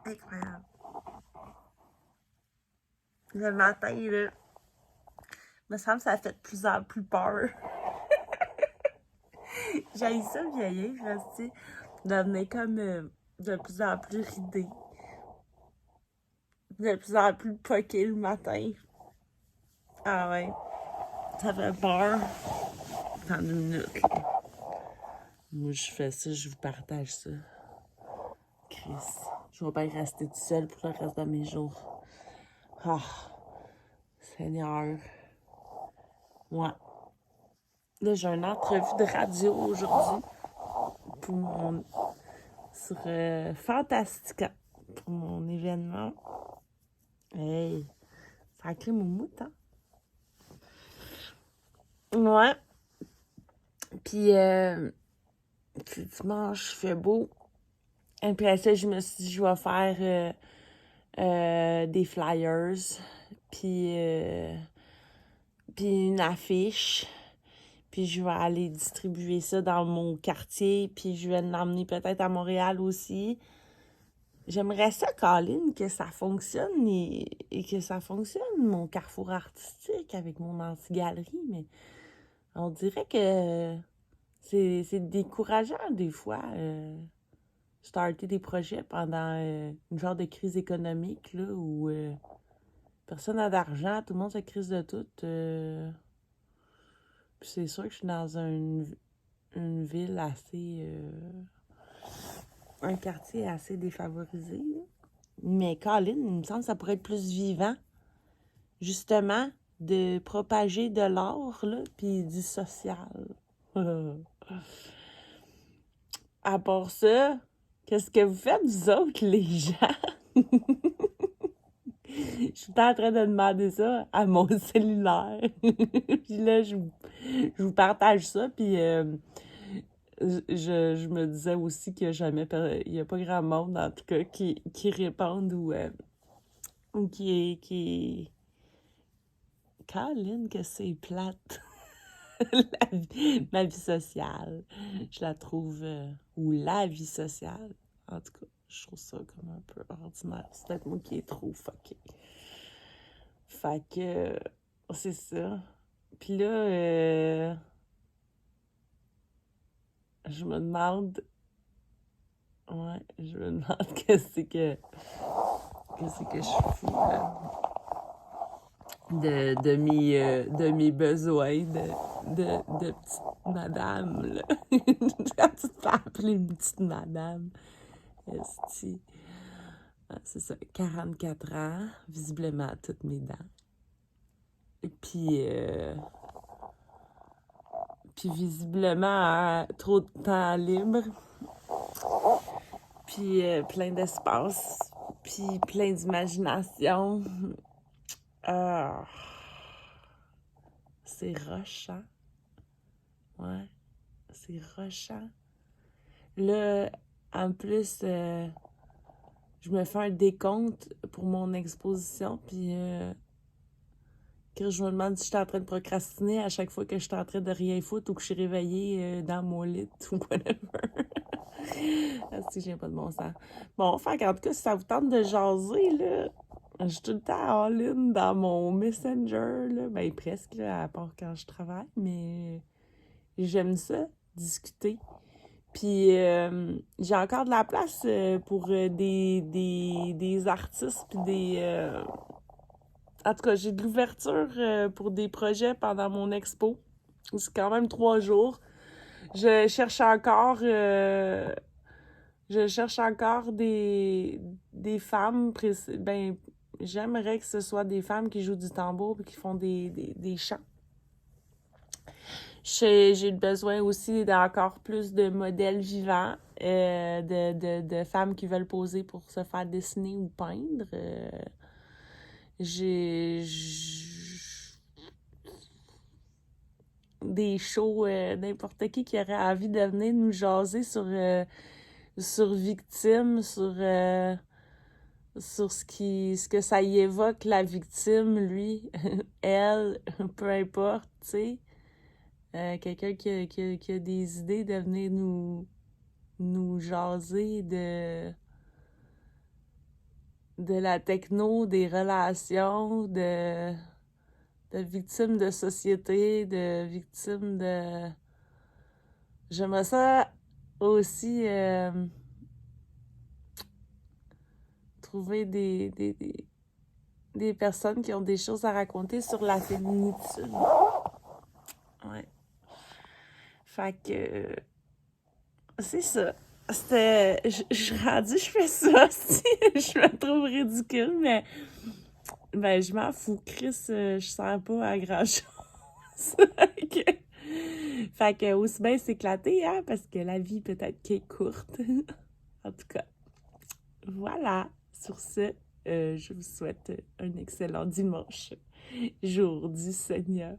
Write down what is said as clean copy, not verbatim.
Incroyable. Le matin, là, me semble que ça fait de plus en plus peur. J'ai ça vieillir, je sais, devenir comme de plus en plus ridée. De plus en plus poquée le matin. Ah ouais, ça fait peur. Attends 2 minutes, là. Moi, je fais ça, je vous partage ça. Chris, je vais bien rester tout seul pour le reste de mes jours. Ah, Seigneur. Ouais. Là, j'ai une entrevue de radio aujourd'hui pour mon... sur Fantastica pour mon événement. Hey, sacré moumoute, hein? Ouais. Puis, dimanche, il fait beau. Et puis, après ça, je me suis dit, je vais faire des flyers, puis, puis une affiche. Puis je vais aller distribuer ça dans mon quartier, puis je vais l'emmener peut-être à Montréal aussi. J'aimerais ça, Colin, que ça fonctionne et que ça fonctionne, mon carrefour artistique avec mon anti-galerie, mais on dirait que c'est décourageant des fois, starter des projets pendant une genre de crise économique, là, où personne n'a d'argent, tout le monde se crise de tout. Puis c'est sûr que je suis dans une ville assez... un quartier assez défavorisé, là. Mais Colin, il me semble que ça pourrait être plus vivant, justement, de propager de l'art, là, puis du social. À part ça, qu'est-ce que vous faites, vous autres, les gens? Je suis en train de demander ça à mon cellulaire. Puis là, je vous partage ça, puis je me disais aussi qu'il n'y a pas grand monde, en tout cas, qui répondent ou qui Caroline, que c'est plate. Ma vie sociale. Je la trouve... ou la vie sociale. En tout cas, je trouve ça comme un peu ordinaire. C'est peut-être moi qui est trop fucké. Fait que... c'est ça. Puis là, je me demande... Ouais, je me demande qu'est-ce que je fous, là. De mes besoins de petite madame, là. Quand tu te fais appeler une petite madame. Esti. Ah, c'est ça, 44 ans, visiblement toutes mes dents. Et puis visiblement trop de temps libre, puis plein d'espace, puis plein d'imagination. Ah, c'est rushant. Ouais, c'est rushant. Là, en plus, je me fais un décompte pour mon exposition, puis que je me demande si je suis en train de procrastiner à chaque fois que je suis en train de rien foutre ou que je suis réveillée dans mon lit ou whatever. Si j'ai pas de bon sens. Bon, fait qu'en tout cas, si ça vous tente de jaser, là, je suis tout le temps en ligne dans mon Messenger, là. Ben, presque, là, à part quand je travaille, mais j'aime ça, discuter. Puis j'ai encore de la place pour des artistes puis en tout cas, j'ai de l'ouverture pour des projets pendant mon expo. C'est quand même 3 jours. Je cherche encore des femmes. Ben, j'aimerais que ce soit des femmes qui jouent du tambour et qui font des chants. J'ai besoin aussi d'encore plus de modèles vivants, de femmes qui veulent poser pour se faire dessiner ou peindre. J'ai des shows, n'importe qui aurait envie de venir nous jaser sur victime, sur ce que ça y évoque, la victime, lui, elle, peu importe, tu sais. Quelqu'un qui a des idées de venir nous jaser de la techno, des relations, de victimes de société, de victimes de... J'aimerais ça aussi trouver des personnes qui ont des choses à raconter sur la féminitude. Ouais. Fait que... c'est ça. C'était... Je suis rendue, je fais ça aussi. Je me trouve ridicule, mais... Ben, je m'en fous. Chris, je sers pas à grand-chose. Fait que aussi bien s'éclater, hein, parce que la vie peut-être qu'elle est courte. En tout cas, voilà. Sur ce, je vous souhaite un excellent dimanche, jour du Seigneur.